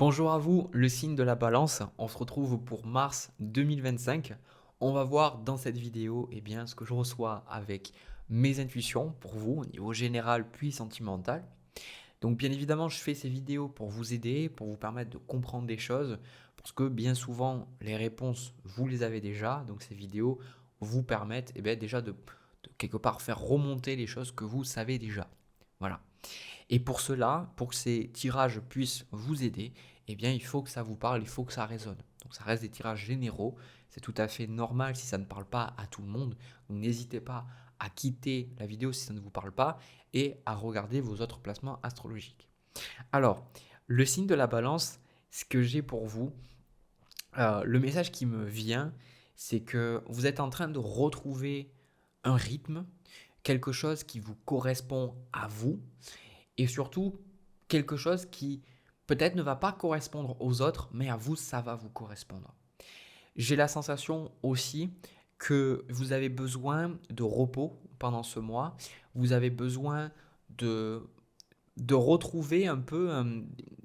Bonjour à vous, le signe de la balance. On se retrouve pour mars 2025. On va voir dans cette vidéo ce que je reçois avec mes intuitions pour vous au niveau général puis sentimental. Donc bien évidemment, je fais ces vidéos pour vous aider, pour vous permettre de comprendre des choses, parce que bien souvent, les réponses, vous les avez déjà. Donc ces vidéos vous permettent déjà de quelque part faire remonter les choses que vous savez déjà. Voilà. Et pour cela, pour que ces tirages puissent vous aider, il faut que ça vous parle, il faut que ça résonne. Donc ça reste des tirages généraux, c'est tout à fait normal si ça ne parle pas à tout le monde. Donc n'hésitez pas à quitter la vidéo si ça ne vous parle pas et à regarder vos autres placements astrologiques. Alors, le signe de la balance, ce que j'ai pour vous, le message qui me vient, c'est que vous êtes en train de retrouver un rythme, quelque chose qui vous correspond à vous, et surtout quelque chose qui peut-être ne va pas correspondre aux autres, mais à vous, ça va vous correspondre. J'ai la sensation aussi que vous avez besoin de repos pendant ce mois, vous avez besoin de, de retrouver un peu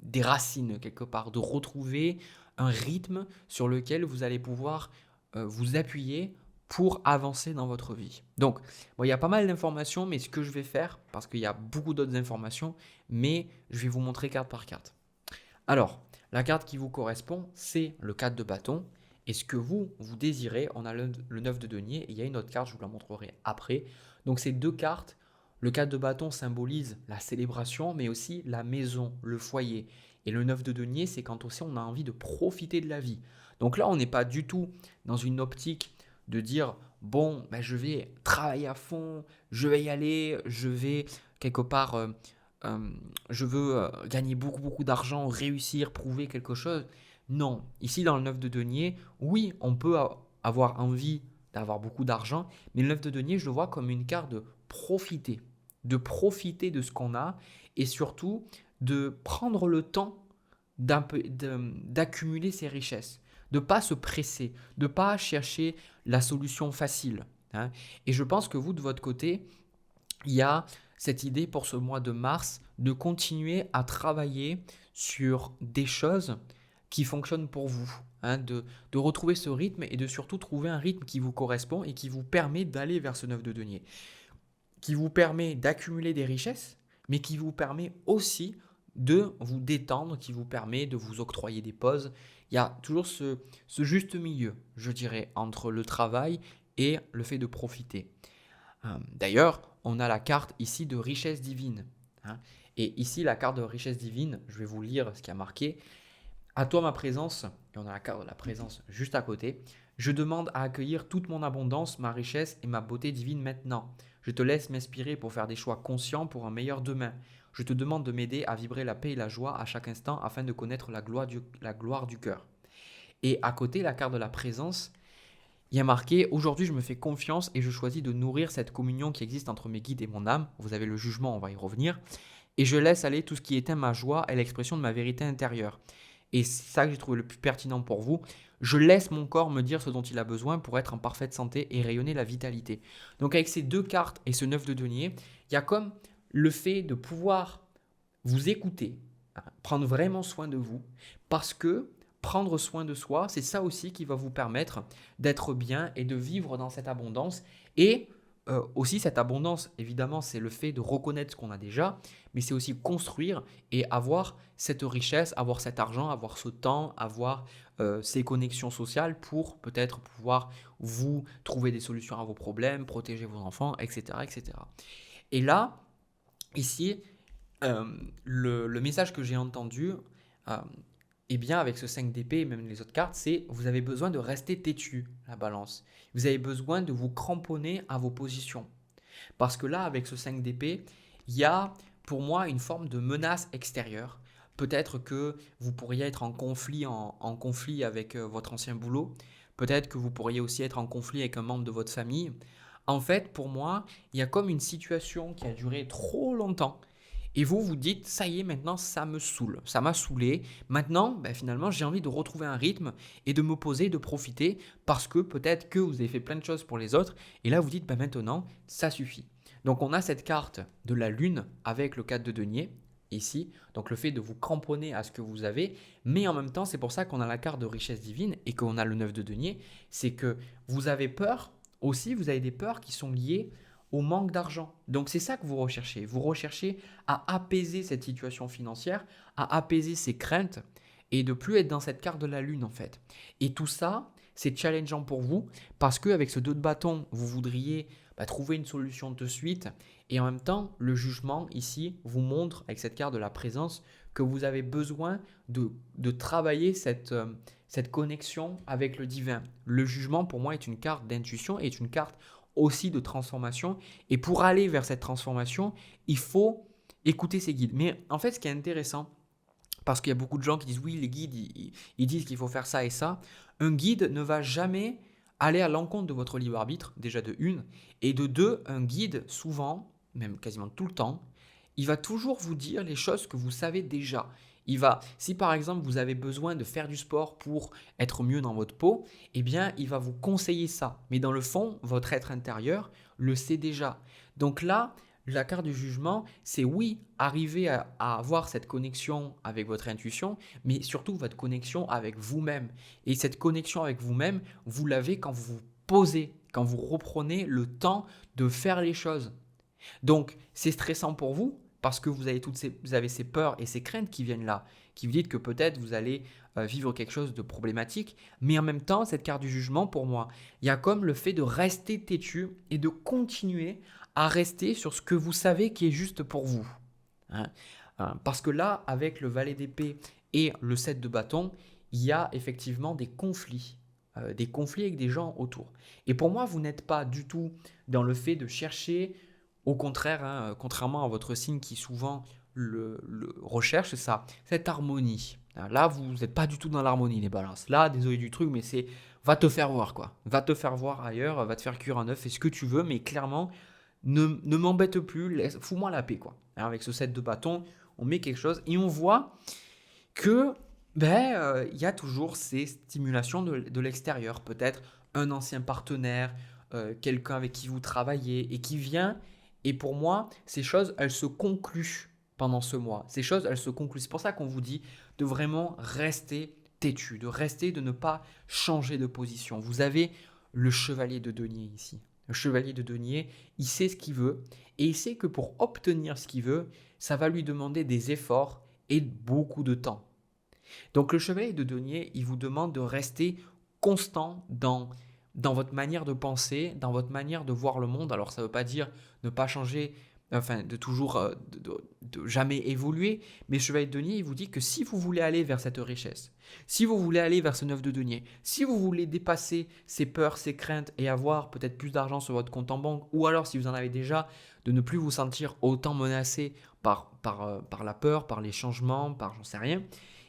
des racines quelque part, de retrouver un rythme sur lequel vous allez pouvoir vous appuyer pour avancer dans votre vie. Donc, bon, il y a pas mal d'informations, mais ce que je vais faire, parce qu'il y a beaucoup d'autres informations, mais je vais vous montrer carte par carte. Alors, la carte qui vous correspond, c'est le 4 de bâton. Et ce que vous désirez, on a le 9 de denier, et il y a une autre carte, je vous la montrerai après. Donc, ces deux cartes, le 4 de bâton symbolise la célébration, mais aussi la maison, le foyer. Et le 9 de denier, c'est quand aussi on a envie de profiter de la vie. Donc là, on n'est pas du tout dans une optique de dire, bon, ben, je vais travailler à fond, je vais y aller, je vais quelque part euh, je veux gagner beaucoup, beaucoup d'argent, réussir, prouver quelque chose. Non, ici dans le 9 de denier, oui, on peut avoir envie d'avoir beaucoup d'argent, mais le 9 de denier, je le vois comme une carte de profiter de ce qu'on a et surtout de prendre le temps d'accumuler ses richesses, de ne pas se presser, de ne pas chercher la solution facile, hein. Et je pense que vous, de votre côté, il y a cette idée pour ce mois de mars de continuer à travailler sur des choses qui fonctionnent pour vous, hein, de retrouver ce rythme et de surtout trouver un rythme qui vous correspond et qui vous permet d'aller vers ce 9 de denier, qui vous permet d'accumuler des richesses, mais qui vous permet aussi de vous détendre, qui vous permet de vous octroyer des pauses. Il y a toujours ce juste milieu, je dirais, entre le travail et le fait de profiter. D'ailleurs, on a la carte ici de richesse divine, hein. Et ici, la carte de richesse divine, je vais vous lire ce qui a marqué. À toi ma présence, et on a la carte de la présence juste à côté. Je demande à accueillir toute mon abondance, ma richesse et ma beauté divine maintenant. Je te laisse m'inspirer pour faire des choix conscients pour un meilleur demain. Je te demande de m'aider à vibrer la paix et la joie à chaque instant afin de connaître la gloire du cœur. Et à côté, la carte de la présence, il y a marqué: aujourd'hui, je me fais confiance et je choisis de nourrir cette communion qui existe entre mes guides et mon âme. Vous avez le jugement, on va y revenir. Et je laisse aller tout ce qui éteint ma joie et l'expression de ma vérité intérieure. Et c'est ça que j'ai trouvé le plus pertinent pour vous. Je laisse mon corps me dire ce dont il a besoin pour être en parfaite santé et rayonner la vitalité. Donc avec ces deux cartes et ce 9 de denier, il y a comme le fait de pouvoir vous écouter, hein, prendre vraiment soin de vous, parce que prendre soin de soi, c'est ça aussi qui va vous permettre d'être bien et de vivre dans cette abondance. Et aussi cette abondance, évidemment, c'est le fait de reconnaître ce qu'on a déjà, mais c'est aussi construire et avoir cette richesse, avoir cet argent, avoir ce temps, avoir ces connexions sociales pour peut-être pouvoir vous trouver des solutions à vos problèmes, protéger vos enfants, etc. etc. Et là, ici, le message que j'ai entendu, euh, avec ce 5 d'épée et même les autres cartes, c'est: vous avez besoin de rester têtu, la balance. Vous avez besoin de vous cramponner à vos positions. Parce que là, avec ce 5 d'épée, il y a pour moi une forme de menace extérieure. Peut-être que vous pourriez être en conflit avec votre ancien boulot. Peut-être que vous pourriez aussi être en conflit avec un membre de votre famille. En fait, pour moi, il y a comme une situation qui a duré trop longtemps. Et vous vous dites: ça y est, maintenant ça me saoule, ça m'a saoulé. Maintenant, finalement, j'ai envie de retrouver un rythme et de me poser, de profiter, parce que peut-être que vous avez fait plein de choses pour les autres. Et là, vous dites: maintenant, ça suffit. Donc on a cette carte de la lune avec le 4 de denier. ici. Donc le fait de vous cramponner à ce que vous avez, mais en même temps, c'est pour ça qu'on a la carte de richesse divine et qu'on a le 9 de denier, c'est que vous avez peur aussi, vous avez des peurs qui sont liées au manque d'argent. Donc c'est ça que vous recherchez. Vous recherchez à apaiser cette situation financière, à apaiser ces craintes et de plus être dans cette carte de la lune en fait. Et tout ça, c'est challengeant pour vous parce qu'avec ce 2 de bâton, vous voudriez trouver une solution de suite. Et en même temps, le jugement ici vous montre avec cette carte de la présence que vous avez besoin de travailler cette connexion avec le divin. Le jugement pour moi est une carte d'intuition, est une carte aussi de transformation. Et pour aller vers cette transformation, il faut écouter ses guides. Mais en fait, ce qui est intéressant, parce qu'il y a beaucoup de gens qui disent oui, les guides, ils disent qu'il faut faire ça et ça. Un guide ne va jamais aller à l'encontre de votre libre arbitre, déjà de une, et de deux, un guide, souvent, même quasiment tout le temps, il va toujours vous dire les choses que vous savez déjà. Si par exemple vous avez besoin de faire du sport pour être mieux dans votre peau, eh bien il va vous conseiller ça. Mais dans le fond, votre être intérieur le sait déjà. Donc là, la carte du jugement, c'est oui, arriver à avoir cette connexion avec votre intuition, mais surtout votre connexion avec vous-même. Et cette connexion avec vous-même, vous l'avez quand vous vous posez, quand vous reprenez le temps de faire les choses. Donc, c'est stressant pour vous parce que vous avez ces peurs et ces craintes qui viennent là, qui vous dites que peut-être vous allez vivre quelque chose de problématique. Mais en même temps, cette carte du jugement, pour moi, il y a comme le fait de rester têtu et de continuer à rester sur ce que vous savez qui est juste pour vous. Hein. Parce que là, avec le valet d'épée et le 7 de bâton, il y a effectivement des conflits avec des gens autour. Et pour moi, vous n'êtes pas du tout dans le fait de chercher. Au contraire, contrairement à votre signe qui souvent le recherche, c'est ça, cette harmonie. Là, vous n'êtes pas du tout dans l'harmonie, les balances. Là, désolé du truc, mais c'est va te faire voir, quoi. Va te faire voir ailleurs, va te faire cuire un œuf, fais ce que tu veux, mais clairement, ne m'embête plus, fous-moi la paix, quoi. Alors, avec ce set de bâtons, on met quelque chose et on voit que y a toujours ces stimulations de l'extérieur. Peut-être un ancien partenaire, quelqu'un avec qui vous travaillez et qui vient. Et pour moi, ces choses, elles se concluent pendant ce mois. Ces choses, elles se concluent. C'est pour ça qu'on vous dit de vraiment rester têtu, de ne pas changer de position. Vous avez le chevalier de denier ici. Le chevalier de denier, il sait ce qu'il veut et il sait que pour obtenir ce qu'il veut, ça va lui demander des efforts et beaucoup de temps. Donc le chevalier de denier, il vous demande de rester constant dans votre manière de penser, dans votre manière de voir le monde. Alors ça ne veut pas dire ne pas changer, enfin de toujours, de jamais évoluer, mais le chevalier de denier, il vous dit que si vous voulez aller vers cette richesse, si vous voulez aller vers ce 9 de denier, si vous voulez dépasser ces peurs, ces craintes et avoir peut-être plus d'argent sur votre compte en banque, ou alors si vous en avez déjà, de ne plus vous sentir autant menacé par la peur, par les changements, par j'en sais rien,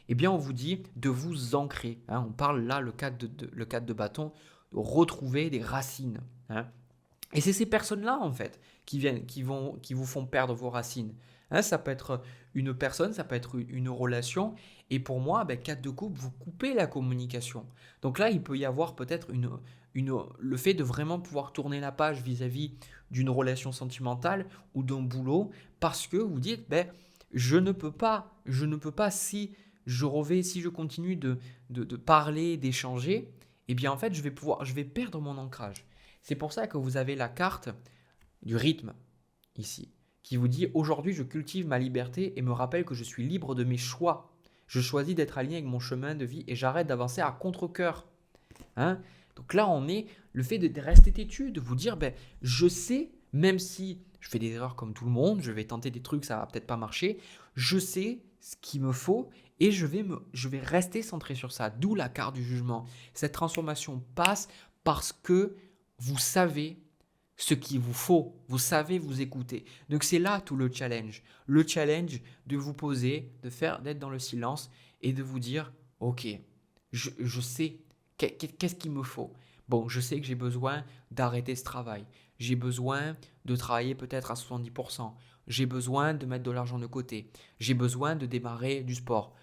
eh bien on vous dit de vous ancrer. Hein. On parle là, le 4 de bâton, de retrouver des racines. Hein. Et c'est ces personnes-là, en fait, qui vous font perdre vos racines. Hein, ça peut être une personne, ça peut être une relation. Et pour moi, 4 de coupe, vous coupez la communication. Donc là, il peut y avoir peut-être le fait de vraiment pouvoir tourner la page vis-à-vis d'une relation sentimentale ou d'un boulot, parce que vous dites, je ne peux pas si je continue de parler, d'échanger, eh bien en fait, je vais perdre mon ancrage. C'est pour ça que vous avez la carte du rythme ici, qui vous dit aujourd'hui je cultive ma liberté et me rappelle que je suis libre de mes choix. Je choisis d'être aligné avec mon chemin de vie et j'arrête d'avancer à contre-cœur. Hein. Donc là, on est le fait de rester têtu, de vous dire je sais, même si je fais des erreurs comme tout le monde, je vais tenter des trucs, ça va peut-être pas marcher, je sais ce qu'il me faut et je vais rester centré sur ça. D'où la carte du jugement. Cette transformation passe parce que vous savez ce qu'il vous faut, vous savez vous écouter. Donc c'est là tout le challenge. Le challenge de vous poser, d'être dans le silence et de vous dire, ok, je sais, qu'est-ce qu'il me faut? Bon, je sais que j'ai besoin d'arrêter ce travail. J'ai besoin de travailler peut-être à 70%. J'ai besoin de mettre de l'argent de côté. J'ai besoin de démarrer du sport.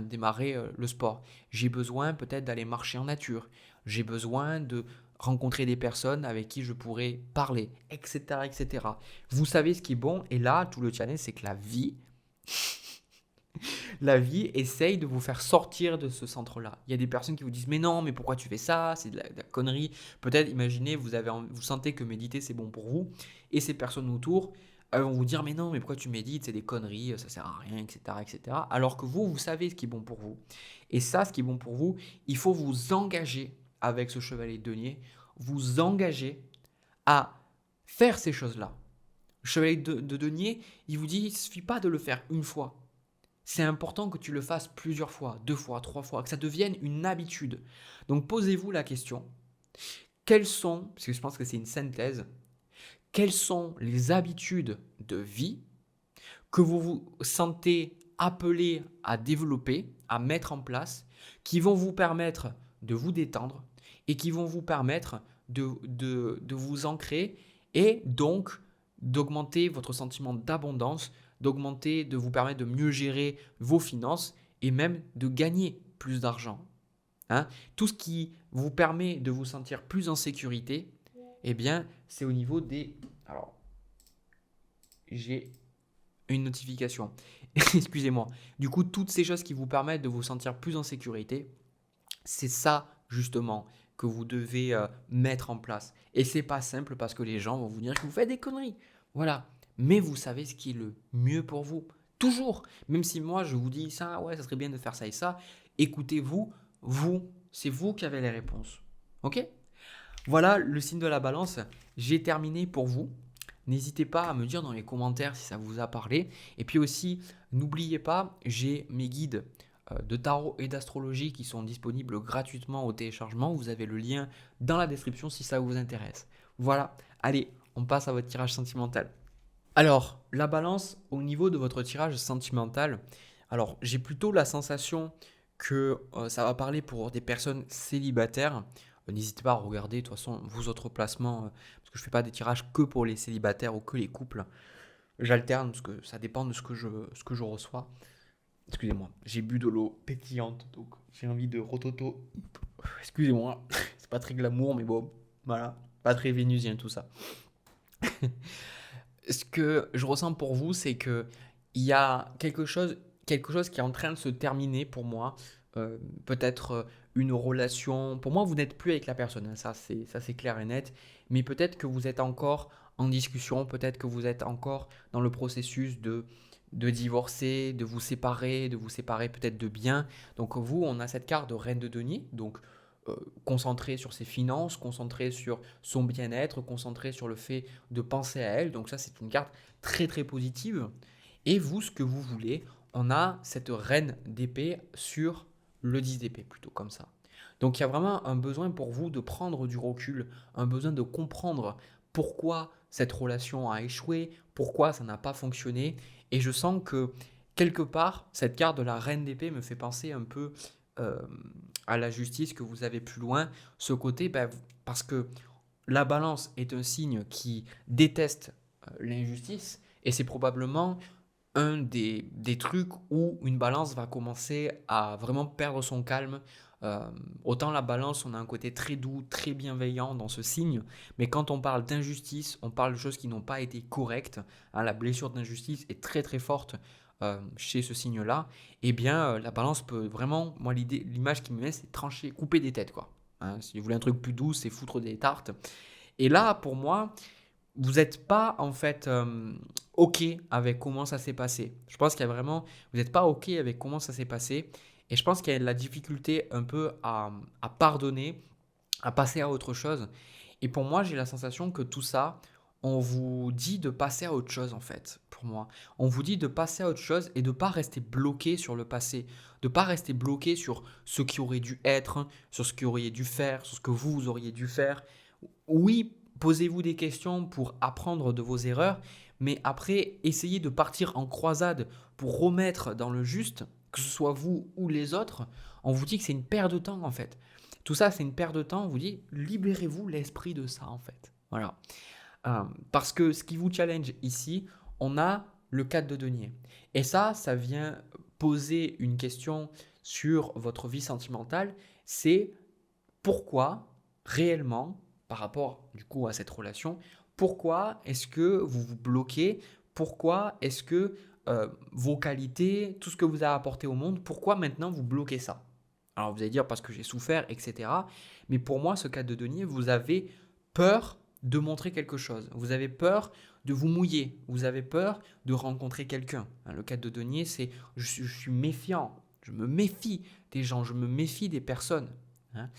Démarrer le sport. J'ai besoin peut-être d'aller marcher en nature. J'ai besoin de rencontrer des personnes avec qui je pourrais parler, etc., etc. Vous savez ce qui est bon et là, tout le challenge, c'est que la vie, La vie essaye de vous faire sortir de ce centre-là. Il y a des personnes qui vous disent mais non, mais pourquoi tu fais ça? C'est de la connerie. Peut-être, imaginez, vous sentez que méditer c'est bon pour vous, et ces personnes autour elles vont vous dire mais non, mais pourquoi tu médites? C'est des conneries, ça sert à rien, etc., etc. Alors que vous savez ce qui est bon pour vous. Et ça, ce qui est bon pour vous, il faut vous engager avec ce chevalier de denier, vous engager à faire ces choses-là. Le chevalier de denier, il vous dit, il ne suffit pas de le faire une fois. C'est important que tu le fasses plusieurs fois, 2 fois, 3 fois, que ça devienne une habitude. Donc posez-vous la question, quelles sont, parce que je pense que c'est une synthèse, quelles sont les habitudes de vie que vous vous sentez appelé à développer, à mettre en place, qui vont vous permettre de vous détendre et qui vont vous permettre de vous ancrer et donc d'augmenter votre sentiment d'abondance, d'augmenter, de vous permettre de mieux gérer vos finances et même de gagner plus d'argent. Hein. Tout ce qui vous permet de vous sentir plus en sécurité, eh bien, c'est au niveau des... Alors, j'ai une notification. Excusez-moi. Du coup, toutes ces choses qui vous permettent de vous sentir plus en sécurité, c'est ça justement que vous devez mettre en place. Et c'est pas simple parce que les gens vont vous dire que vous faites des conneries. Voilà. Mais vous savez ce qui est le mieux pour vous. Toujours. Même si moi je vous dis ça, ouais, ça serait bien de faire ça et ça. Écoutez-vous, c'est vous qui avez les réponses. Ok? Voilà le signe de la balance. J'ai terminé pour vous. N'hésitez pas à me dire dans les commentaires si ça vous a parlé. Et puis aussi, n'oubliez pas, j'ai mes guides de tarot et d'astrologie qui sont disponibles gratuitement au téléchargement. Vous avez le lien dans la description si ça vous intéresse. Voilà, allez, on passe à votre tirage sentimental. Alors, la balance au niveau de votre tirage sentimental, alors j'ai plutôt la sensation que ça va parler pour des personnes célibataires. N'hésitez pas à regarder de toute façon vos autres placements, parce que je ne fais pas des tirages que pour les célibataires ou que les couples. J'alterne parce que ça dépend de ce que je reçois. Excusez-moi, j'ai bu de l'eau pétillante, donc j'ai envie de rototo. Excusez-moi, c'est pas très glamour, mais bon, voilà, pas très vénusien tout ça. Ce que je ressens pour vous, c'est que il y a quelque chose qui est en train de se terminer pour moi. Peut-être une relation. Pour moi, vous n'êtes plus avec la personne, hein, ça c'est clair et net. Mais peut-être que vous êtes encore en discussion, peut-être que vous êtes encore dans le processus de divorcer, de vous séparer peut-être de biens. Donc vous, on a cette carte de reine de denier, donc concentré sur ses finances, concentré sur son bien-être, concentré sur le fait de penser à elle. Donc ça, c'est une carte très très positive. Et vous, ce que vous voulez, on a cette reine d'épée sur le 10 d'épée, plutôt comme ça. Donc il y a vraiment un besoin pour vous de prendre du recul, un besoin de comprendre pourquoi cette relation a échoué, pourquoi ça n'a pas fonctionné. Et je sens que quelque part, cette carte de la reine d'épée me fait penser un peu euh, à la justice que vous avez plus loin. Ce côté, ben, parce que la balance est un signe qui déteste l'injustice, et c'est probablement un des trucs où une balance va commencer à vraiment perdre son calme. Euh, Autant la balance, on a un côté très doux, très bienveillant dans ce signe, mais quand on parle d'injustice, on parle de choses qui n'ont pas été correctes, hein, la blessure d'injustice est très très forte chez ce signe-là, et bien la balance peut vraiment, moi l'image qui me met, c'est trancher, couper des têtes, quoi. Hein, si vous voulez un truc plus doux, c'est foutre des tartes. Et là, pour moi, vous n'êtes pas en fait OK avec comment ça s'est passé. Je pense qu'il y a vraiment, vous n'êtes pas OK avec comment ça s'est passé. Et je pense qu'il y a la difficulté un peu à pardonner, à passer à autre chose. Et pour moi, j'ai la sensation que tout ça, on vous dit de passer à autre chose en fait, pour moi. On vous dit de passer à autre chose et de ne pas rester bloqué sur le passé, de ne pas rester bloqué sur ce qui aurait dû être, sur ce que vous auriez dû faire, sur ce que vous auriez dû faire. Oui, posez-vous des questions pour apprendre de vos erreurs, mais après, essayez de partir en croisade pour remettre dans le juste, que ce soit vous ou les autres. On vous dit que c'est une perte de temps en fait. Tout ça, c'est une perte de temps. On vous dit, libérez-vous l'esprit de ça en fait. Voilà. Parce que ce qui vous challenge ici, on a le 4 de denier. Et ça vient poser une question sur votre vie sentimentale. C'est pourquoi réellement, par rapport du coup à cette relation, pourquoi est-ce que vous vous bloquez? Pourquoi est-ce que vos qualités, tout ce que vous avez apporté au monde, pourquoi maintenant vous bloquez ça? Alors vous allez dire parce que j'ai souffert, etc. Mais pour moi, ce cas de denier, vous avez peur de montrer quelque chose. Vous avez peur de vous mouiller. Vous avez peur de rencontrer quelqu'un. Hein, le cas de denier, c'est je suis méfiant. Je me méfie des gens. Je me méfie des personnes. Hein.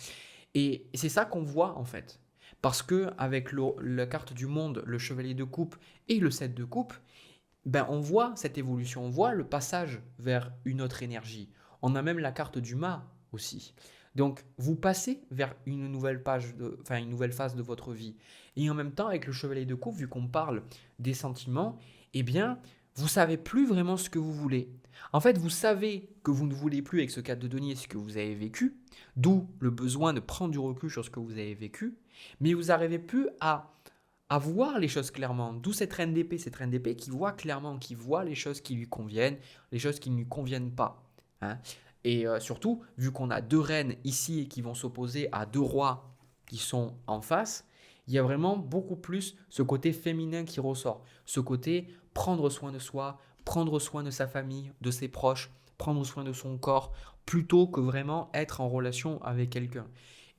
Et c'est ça qu'on voit en fait. Parce que avec la carte du monde, le chevalier de coupe et le 7 de coupe, ben on voit cette évolution, on voit le passage vers une autre énergie. On a même la carte du mât aussi. Donc vous passez vers une nouvelle enfin une nouvelle phase de votre vie. Et en même temps, avec le chevalier de coupe, vu qu'on parle des sentiments, eh bien, vous savez plus vraiment ce que vous voulez. En fait, vous savez que vous ne voulez plus avec ce cadre de denier ce que vous avez vécu, d'où le besoin de prendre du recul sur ce que vous avez vécu, mais vous n'arrivez plus à voir les choses clairement. D'où cette reine d'épée qui voit clairement, qui voit les choses qui lui conviennent, les choses qui ne lui conviennent pas. Hein. Et surtout, vu qu'on a deux reines ici qui vont s'opposer à deux rois qui sont en face, il y a vraiment beaucoup plus ce côté féminin qui ressort. Ce côté prendre soin de soi, prendre soin de sa famille, de ses proches, prendre soin de son corps, plutôt que vraiment être en relation avec quelqu'un.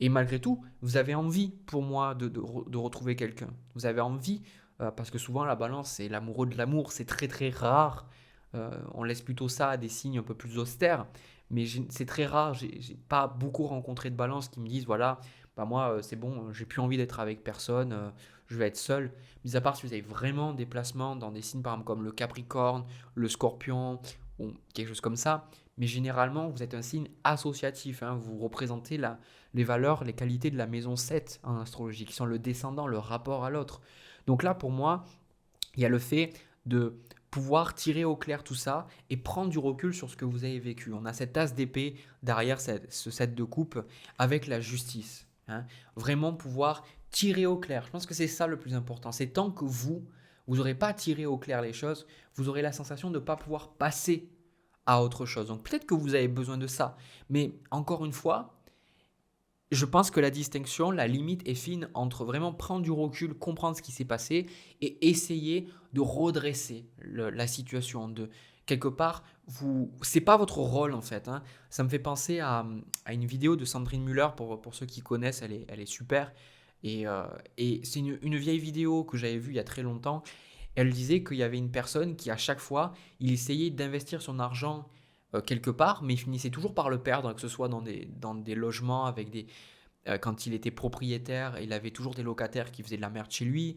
Et malgré tout, vous avez envie, pour moi, de retrouver quelqu'un. Vous avez envie, parce que souvent la balance, c'est l'amoureux de l'amour, c'est très très rare. On laisse plutôt ça à des signes un peu plus austères, mais c'est très rare. J'ai pas beaucoup rencontré de balance qui me disent, voilà, bah moi c'est bon, j'ai plus envie d'être avec personne, je vais être seul. Mis à part si vous avez vraiment des placements dans des signes par exemple comme le Capricorne, le Scorpion, ou quelque chose comme ça. Mais généralement, vous êtes un signe associatif. Hein. Vous représentez les valeurs, les qualités de la maison 7 en astrologie, qui sont le descendant, le rapport à l'autre. Donc là, pour moi, il y a le fait de pouvoir tirer au clair tout ça et prendre du recul sur ce que vous avez vécu. On a cette as d'épée derrière ce set de coupe avec la justice. Hein. Vraiment pouvoir tirer au clair. Je pense que c'est ça le plus important. C'est tant que vous n'aurez pas tiré au clair les choses, vous aurez la sensation de ne pas pouvoir passer à autre chose. Donc peut-être que vous avez besoin de ça. Mais encore une fois, je pense que la distinction, la limite est fine entre vraiment prendre du recul, comprendre ce qui s'est passé et essayer de redresser la situation. Quelque part, c'est pas votre rôle en fait. Hein. Ça me fait penser à une vidéo de Sandrine Müller, pour ceux qui connaissent, elle est super. Et c'est une vieille vidéo que j'avais vue il y a très longtemps. Elle disait qu'il y avait une personne qui, à chaque fois, il essayait d'investir son argent quelque part, mais il finissait toujours par le perdre, que ce soit dans des logements avec quand il était propriétaire, il avait toujours des locataires qui faisaient de la merde chez lui,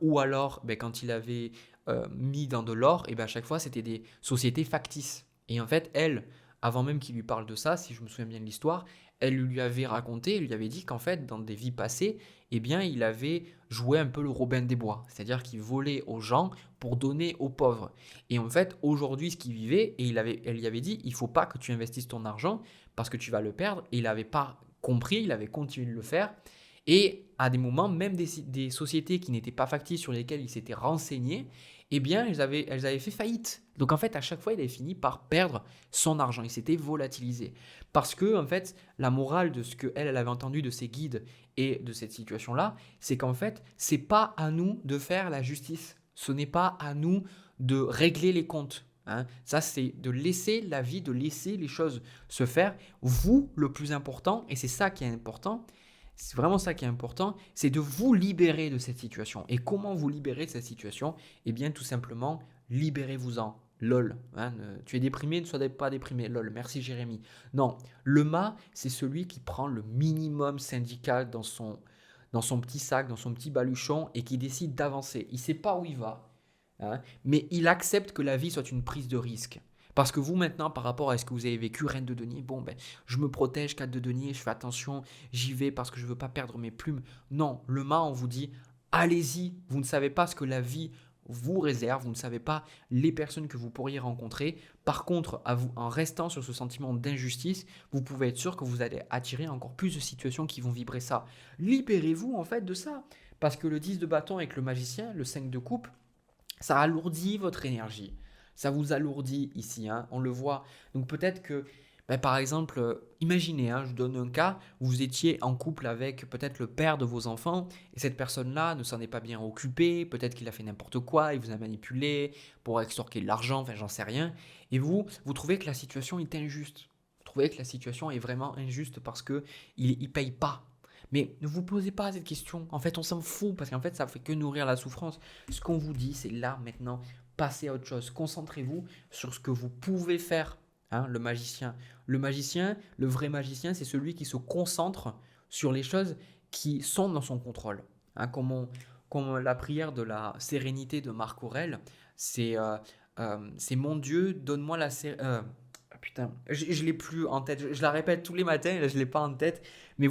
ou alors ben, quand il avait mis dans de l'or, et ben, à chaque fois c'était des sociétés factices. Et en fait, elle, avant même qu'il lui parle de ça, si je me souviens bien de l'histoire, elle lui avait raconté, elle lui avait dit qu'en fait, dans des vies passées, eh bien, il avait joué un peu le Robin des Bois, c'est-à-dire qu'il volait aux gens pour donner aux pauvres. Et en fait, aujourd'hui, ce qu'il vivait, et elle lui avait dit, il faut pas que tu investisses ton argent parce que tu vas le perdre. Et il n'avait pas compris, il avait continué de le faire. Et à des moments, même des sociétés qui n'étaient pas factices sur lesquelles il s'était renseigné, eh bien, elles avaient fait faillite. Donc en fait, à chaque fois, il avait fini par perdre son argent. Il s'était volatilisé. Parce que, en fait, la morale de ce qu'elle avait entendu de ses guides et de cette situation-là, c'est qu'en fait, c'est pas à nous de faire la justice. Ce n'est pas à nous de régler les comptes. Hein. Ça, c'est de laisser la vie, de laisser les choses se faire. Vous, le plus important, et c'est ça qui est important, c'est vraiment ça qui est important, c'est de vous libérer de cette situation. Et comment vous libérer de cette situation? Eh bien, tout simplement, libérez-vous-en. LOL. Hein, tu es déprimé, ne sois pas déprimé. LOL. Merci Jérémy. Non, le mât, c'est celui qui prend le minimum syndical dans son petit sac, dans son petit baluchon et qui décide d'avancer. Il ne sait pas où il va, hein, mais il accepte que la vie soit une prise de risque. Parce que vous maintenant, par rapport à ce que vous avez vécu, reine de denier, bon ben, je me protège, 4 de denier, je fais attention, j'y vais parce que je ne veux pas perdre mes plumes. Non, le mât, on vous dit, allez-y, vous ne savez pas ce que la vie vous réserve, vous ne savez pas les personnes que vous pourriez rencontrer. Par contre, en restant sur ce sentiment d'injustice, vous pouvez être sûr que vous allez attirer encore plus de situations qui vont vibrer ça. Libérez-vous en fait de ça. Parce que le 10 de bâton avec le magicien, le 5 de coupe, ça alourdit votre énergie. Ça vous alourdit ici, hein, on le voit. Donc peut-être que Ben, par exemple, imaginez, hein, je donne un cas, vous étiez en couple avec peut-être le père de vos enfants et cette personne-là ne s'en est pas bien occupée, peut-être qu'il a fait n'importe quoi, il vous a manipulé pour extorquer de l'argent, enfin j'en sais rien. Et vous trouvez que la situation est injuste. Vous trouvez que la situation est vraiment injuste parce que il paye pas. Mais ne vous posez pas cette question. En fait, on s'en fout parce qu'en fait, ça fait que nourrir la souffrance. Ce qu'on vous dit, c'est là, maintenant, passez à autre chose. Concentrez-vous sur ce que vous pouvez faire. Hein, le magicien. Le magicien, le vrai magicien, c'est celui qui se concentre sur les choses qui sont dans son contrôle. Hein, comme la prière de la sérénité de Marc Aurèle, c'est mon Dieu, donne-moi la sérénité. Putain, je l'ai plus en tête. Je la répète tous les matins, là, je l'ai pas en tête. Mais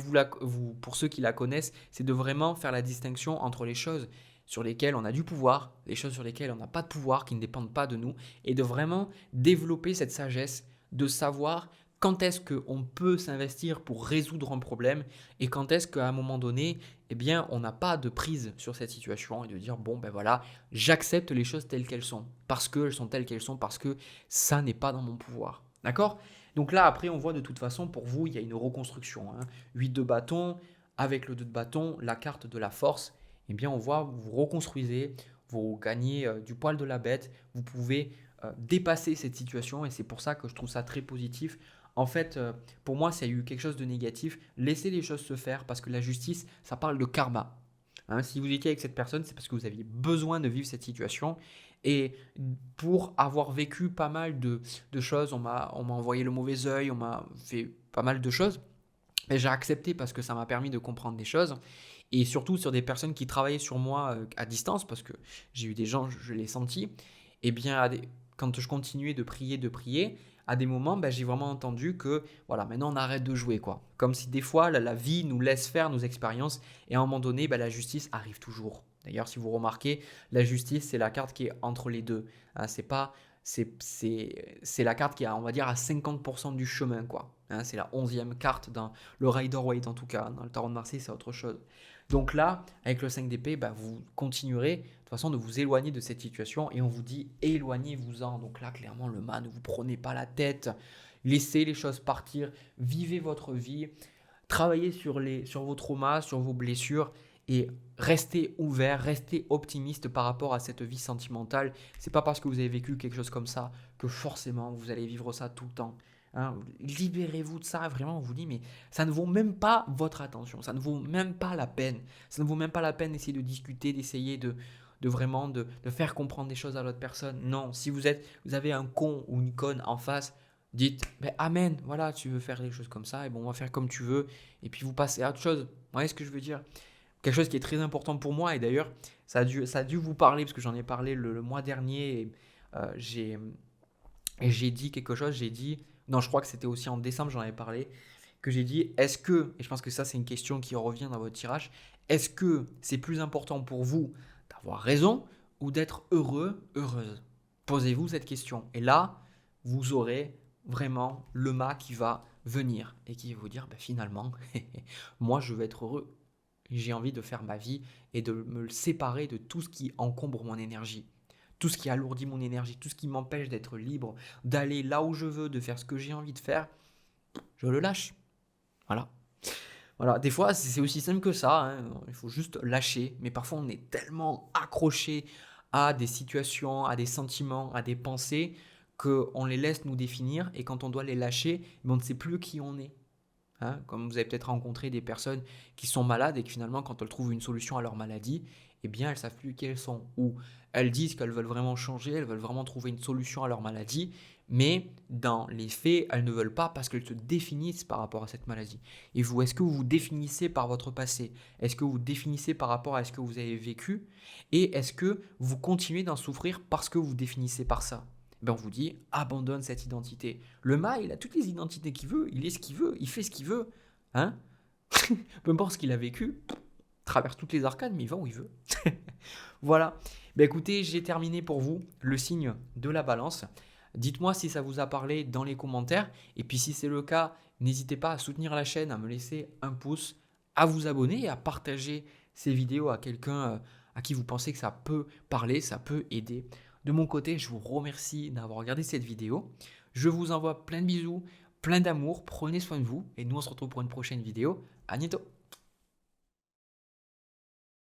pour ceux qui la connaissent, c'est de vraiment faire la distinction entre les choses sur lesquelles on a du pouvoir, les choses sur lesquelles on n'a pas de pouvoir, qui ne dépendent pas de nous, et de vraiment développer cette sagesse de savoir quand est-ce qu'on peut s'investir pour résoudre un problème et quand est-ce qu'à un moment donné, eh bien, on n'a pas de prise sur cette situation et de dire, bon, ben voilà, j'accepte les choses telles qu'elles sont, parce qu'elles sont telles qu'elles sont, parce que ça n'est pas dans mon pouvoir. D'accord? Donc là, après, on voit de toute façon, pour vous, il y a une reconstruction. Hein. 8 de bâton, avec le 2 de bâton, la carte de la force, eh bien, on voit, vous reconstruisez, vous gagnez du poil de la bête, vous pouvez dépasser cette situation et c'est pour ça que je trouve ça très positif. En fait, pour moi, ça a eu quelque chose de négatif. Laissez les choses se faire parce que la justice, ça parle de karma. Hein, si vous étiez avec cette personne, c'est parce que vous aviez besoin de vivre cette situation. Et pour avoir vécu pas mal de choses, on m'a envoyé le mauvais œil, on m'a fait pas mal de choses. Et j'ai accepté parce que ça m'a permis de comprendre des choses. Et surtout sur des personnes qui travaillaient sur moi à distance, parce que j'ai eu des gens, je l'ai senti. Et bien, quand je continuais de prier, à des moments, ben, j'ai vraiment entendu que, voilà, maintenant on arrête de jouer, quoi. Comme si des fois, la vie nous laisse faire nos expériences, et à un moment donné, ben, la justice arrive toujours. D'ailleurs, si vous remarquez, la justice, c'est la carte qui est entre les deux. Hein, c'est la carte qui est, on va dire, à 50% du chemin, quoi. Hein, c'est la 11e carte dans le Rider-Waite, en tout cas. Dans le Tarot de Marseille, c'est autre chose. Donc là, avec le 5 d'épée, bah, vous continuerez de toute façon de vous éloigner de cette situation et on vous dit éloignez-vous-en. Donc là, clairement, le mât, ne vous prenez pas la tête, laissez les choses partir, vivez votre vie, travaillez sur vos traumas, sur vos blessures et restez ouvert, restez optimiste par rapport à cette vie sentimentale. C'est pas parce que vous avez vécu quelque chose comme ça que forcément vous allez vivre ça tout le temps. Hein, libérez-vous de ça, vraiment, on vous dit, mais ça ne vaut même pas votre attention, ça ne vaut même pas la peine. Ça ne vaut même pas la peine d'essayer de discuter, d'essayer de vraiment de faire comprendre des choses à l'autre personne. Non, si vous avez un con ou une conne en face, dites, ben, amen, voilà, tu veux faire les choses comme ça, et bon, on va faire comme tu veux, et puis vous passez à autre chose. Vous voyez ce que je veux dire? Quelque chose qui est très important pour moi, et d'ailleurs, ça a dû vous parler, parce que j'en ai parlé le mois dernier, euh, j'ai j'ai dit quelque chose, j'ai dit, non, je crois que c'était aussi en décembre, j'en avais parlé, que j'ai dit, est-ce que, et je pense que ça c'est une question qui revient dans votre tirage, est-ce que c'est plus important pour vous d'avoir raison ou d'être heureux, heureuse? Posez-vous cette question. Et là, vous aurez vraiment le mât qui va venir et qui va vous dire, bah, finalement, moi je veux être heureux. J'ai envie de faire ma vie et de me séparer de tout ce qui encombre mon énergie. Tout ce qui alourdit mon énergie, tout ce qui m'empêche d'être libre, d'aller là où je veux, de faire ce que j'ai envie de faire, je le lâche. Voilà. Voilà, des fois c'est aussi simple que ça, hein. Il faut juste lâcher, mais parfois on est tellement accroché à des situations, à des sentiments, à des pensées, qu'on les laisse nous définir, et quand on doit les lâcher, on ne sait plus qui on est. Hein, comme vous avez peut-être rencontré des personnes qui sont malades et qui finalement, quand elles trouvent une solution à leur maladie, eh bien, elles ne savent plus qui elles sont. Ou elles disent qu'elles veulent vraiment changer, elles veulent vraiment trouver une solution à leur maladie, mais dans les faits, elles ne veulent pas parce qu'elles se définissent par rapport à cette maladie. Et vous, est-ce que vous vous définissez par votre passé? Est-ce que vous vous définissez par rapport à ce que vous avez vécu? Et est-ce que vous continuez d'en souffrir parce que vous vous définissez par ça? Ben on vous dit, abandonne cette identité. Le mât, il a toutes les identités qu'il veut, il est ce qu'il veut, il fait ce qu'il veut. Hein? Peu importe ce qu'il a vécu, traverse toutes les arcades, mais il va où il veut. Voilà. Ben écoutez, j'ai terminé pour vous le signe de la balance. Dites-moi si ça vous a parlé dans les commentaires. Et puis si c'est le cas, n'hésitez pas à soutenir la chaîne, à me laisser un pouce, à vous abonner et à partager ces vidéos à quelqu'un à qui vous pensez que ça peut parler, ça peut aider. De mon côté, je vous remercie d'avoir regardé cette vidéo. Je vous envoie plein de bisous. plein d'amour, prenez soin de vous et nous on se retrouve pour une prochaine vidéo. À bientôt.